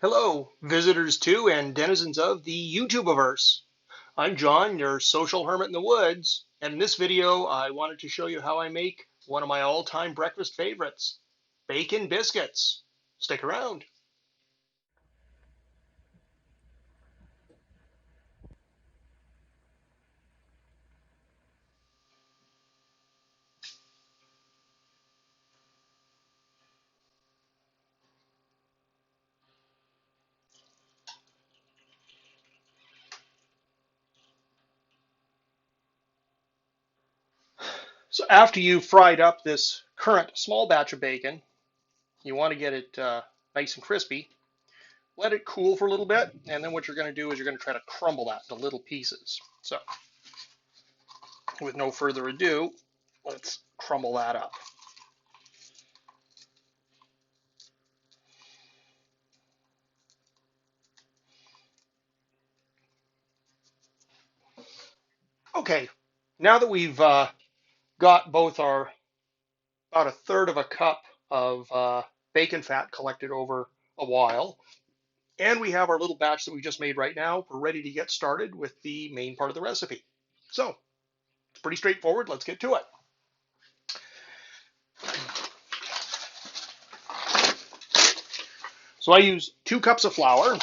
Hello, visitors to and denizens of the YouTubeverse. I'm John, your social hermit in the woods, and in this video I wanted to show you how I make one of my all-time breakfast favorites, bacon biscuits. Stick around. So after you've fried up this current small batch of bacon, you want to get it nice and crispy. Let it cool for a little bit, and then what you're going to do is you're going to try to crumble that into little pieces. So with no further ado, let's crumble that up. Okay, now that we've got both our about a third of a cup of bacon fat collected over a while, and we have our little batch that we just made right now, we're ready to get started with the main part of the recipe. So it's pretty straightforward. Let's get to it. So I use 2 cups of flour,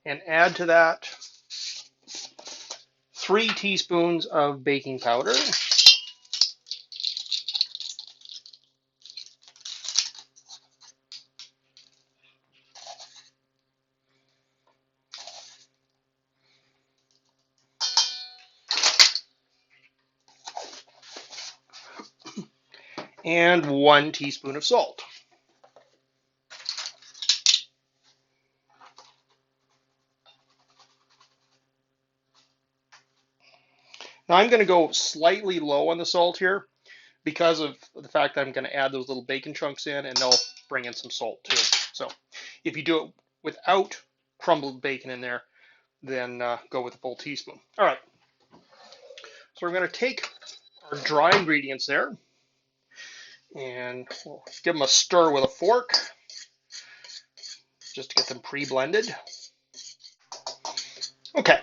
and add to that 3 teaspoons of baking powder, and 1 teaspoon of salt. Now I'm going to go slightly low on the salt here because of the fact that I'm going to add those little bacon chunks in, and they'll bring in some salt too. So if you do it without crumbled bacon in there, then go with a full teaspoon. All right, so we're going to take our dry ingredients there, and we'll give them a stir with a fork just to get them pre-blended. Okay,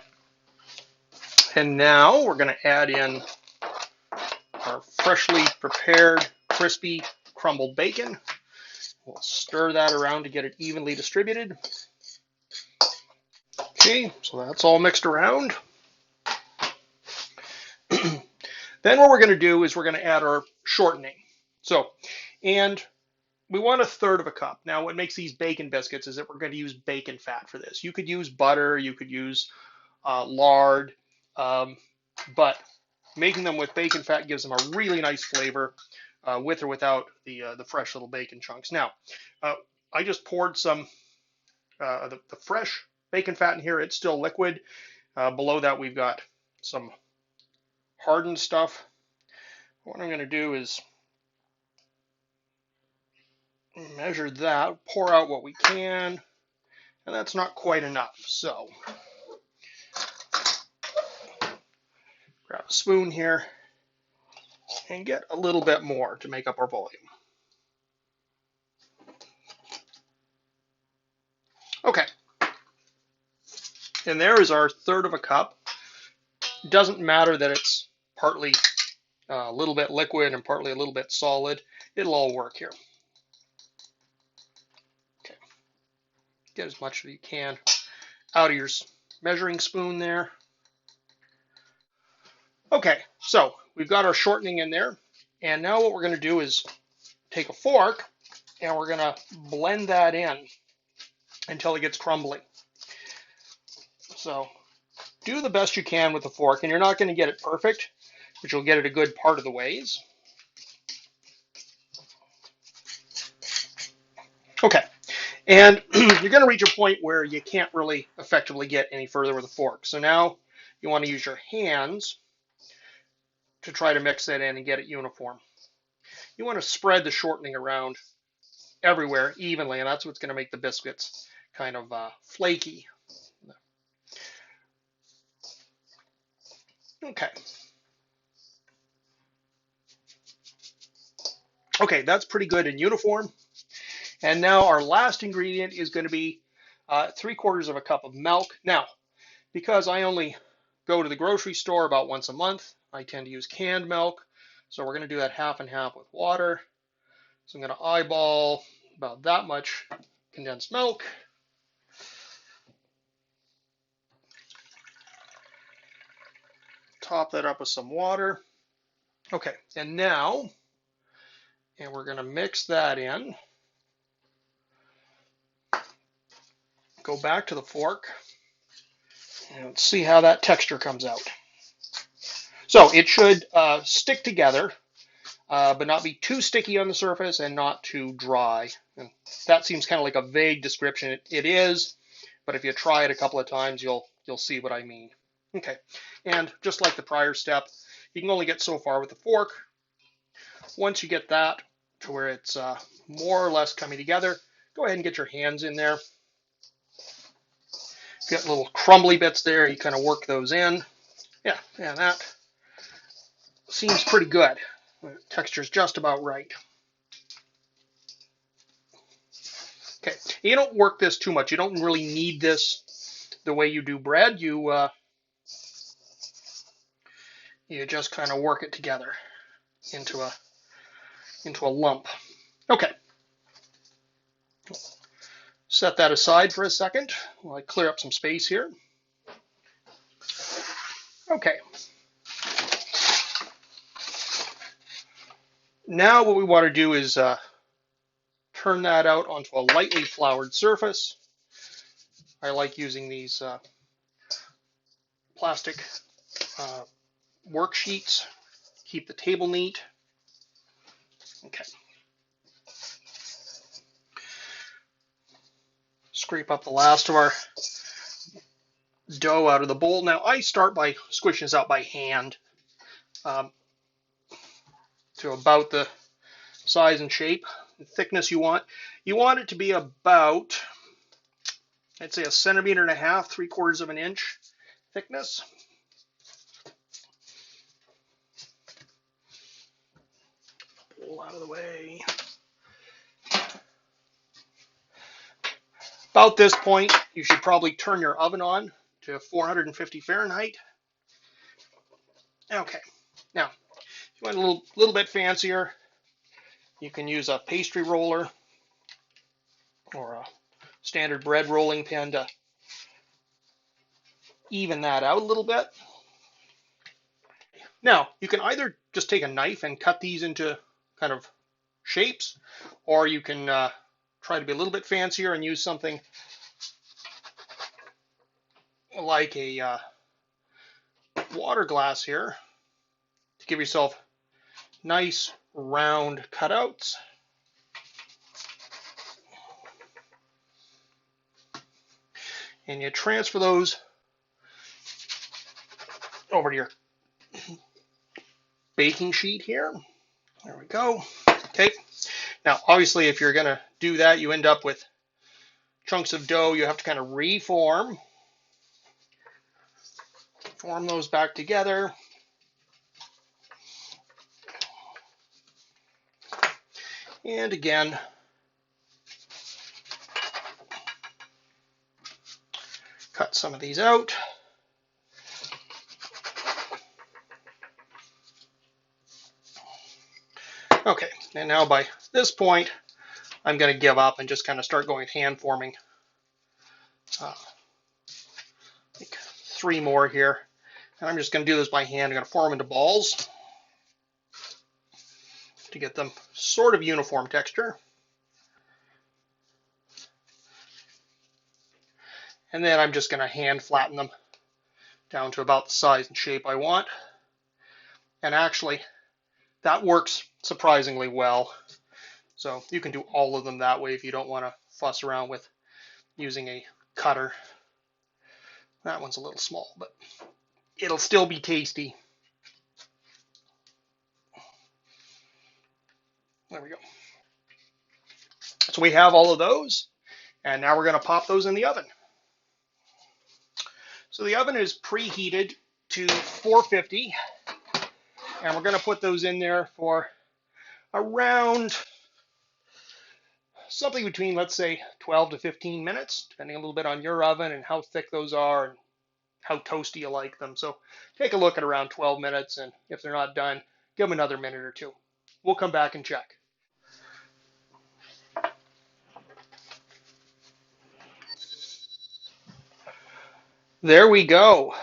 and now we're going to add in our freshly prepared, crispy, crumbled bacon. We'll stir that around to get it evenly distributed. Okay, so that's all mixed around. Then what we're going to do is we're going to add our shortening. So, and we want a third of a cup. Now, what makes these bacon biscuits is that we're going to use bacon fat for this. You could use butter, you could use lard, but making them with bacon fat gives them a really nice flavor, with or without the fresh little bacon chunks. Now, I just poured some the fresh bacon fat in here. It's still liquid. Below that, we've got some hardened stuff. What I'm going to do is measure that, pour out what we can, and that's not quite enough. So grab a spoon here and get a little bit more to make up our volume. Okay, and there is our third of a cup. It doesn't matter that it's partly a little bit liquid and partly a little bit solid. It'll all work here. Okay, get as much as you can out of your measuring spoon there. Okay, so we've got our shortening in there, and now what we're going to do is take a fork and we're going to blend that in until it gets crumbly. So do the best you can with the fork, and you're not going to get it perfect, but you'll get it a good part of the ways. Okay, and you're going to reach a point where you can't really effectively get any further with a fork. So now you want to use your hands to try to mix that in and get it uniform. You want to spread the shortening around everywhere evenly, and that's what's going to make the biscuits kind of flaky. Okay. Okay, that's pretty good and uniform. And now our last ingredient is going to be 3/4 of a cup of milk. Now, because I only go to the grocery store about once a month, I tend to use canned milk. So we're going to do that half and half with water. So I'm going to eyeball about that much condensed milk. Top that up with some water. Okay, and now, and we're going to mix that in. Go back to the fork. And let's see how that texture comes out. So it should stick together, but not be too sticky on the surface and not too dry. And that seems kind of like a vague description. It is, but if you try it a couple of times, you'll see what I mean. Okay, and just like the prior step, you can only get so far with the fork. Once you get that to where it's more or less coming together, go ahead and get your hands in there. Get little crumbly bits there, you kind of work those in. Yeah, and that seems pretty good. The texture's just about right. Okay, you don't work this too much. You don't really need this the way you do bread. You just kind of work it together into a lump. Okay, set that aside for a second while I clear up some space here. Okay. Now what we want to do is turn that out onto a lightly floured surface. I like using these plastic worksheets. Keep the table neat. Okay. Scrape up the last of our dough out of the bowl. Now I start by squishing this out by hand to about the size and shape, the thickness you want. You want it to be about, I'd say, 1.5 centimeters, 3/4 of an inch thickness. Pull out of the way. About this point, you should probably turn your oven on to 450 Fahrenheit. Okay, now, if you want a little bit fancier, you can use a pastry roller or a standard bread rolling pin to even that out a little bit. Now, you can either just take a knife and cut these into kind of shapes, or you can try to be a little bit fancier and use something like a water glass here to give yourself nice round cutouts. And you transfer those over to your baking sheet here. There we go. Okay. Now, obviously, if you're going to do that, you end up with chunks of dough you have to kind of reform. Form those back together. And again, cut some of these out. Okay, and now by this point, I'm going to give up and just kind of start going hand forming. Like 3 more here. And I'm just going to do this by hand. I'm going to form into balls to get them sort of uniform texture. And then I'm just going to hand flatten them down to about the size and shape I want. And actually, that works surprisingly well. So you can do all of them that way if you don't want to fuss around with using a cutter. That one's a little small, but it'll still be tasty. There we go. So we have all of those, and now we're going to pop those in the oven. So the oven is preheated to 450, and we're going to put those in there for around something between, let's say, 12 to 15 minutes, depending a little bit on your oven and how thick those are and how toasty you like them. So take a look at around 12 minutes, and if they're not done, give them another minute or two. We'll come back and check. There we go.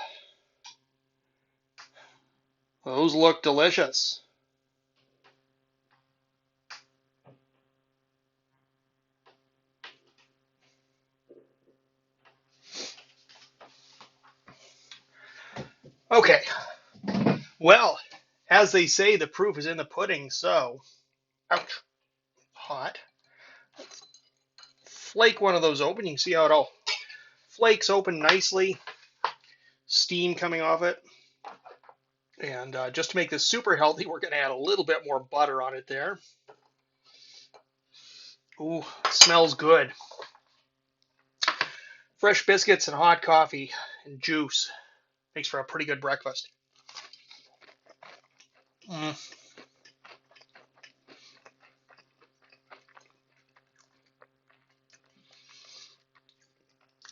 Those look delicious. Okay, well, as they say, the proof is in the pudding, so, ouch, hot. Flake one of those open. You can see how it all flakes open nicely, steam coming off it. And just to make this super healthy, we're going to add a little bit more butter on it there. Ooh, smells good. Fresh biscuits and hot coffee and juice. Makes for a pretty good breakfast. Mm.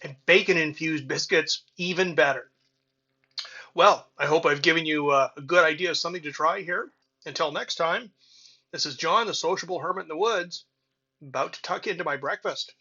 And bacon-infused biscuits, even better. Well, I hope I've given you a good idea of something to try here. Until next time, this is John, the sociable hermit in the woods, about to tuck into my breakfast.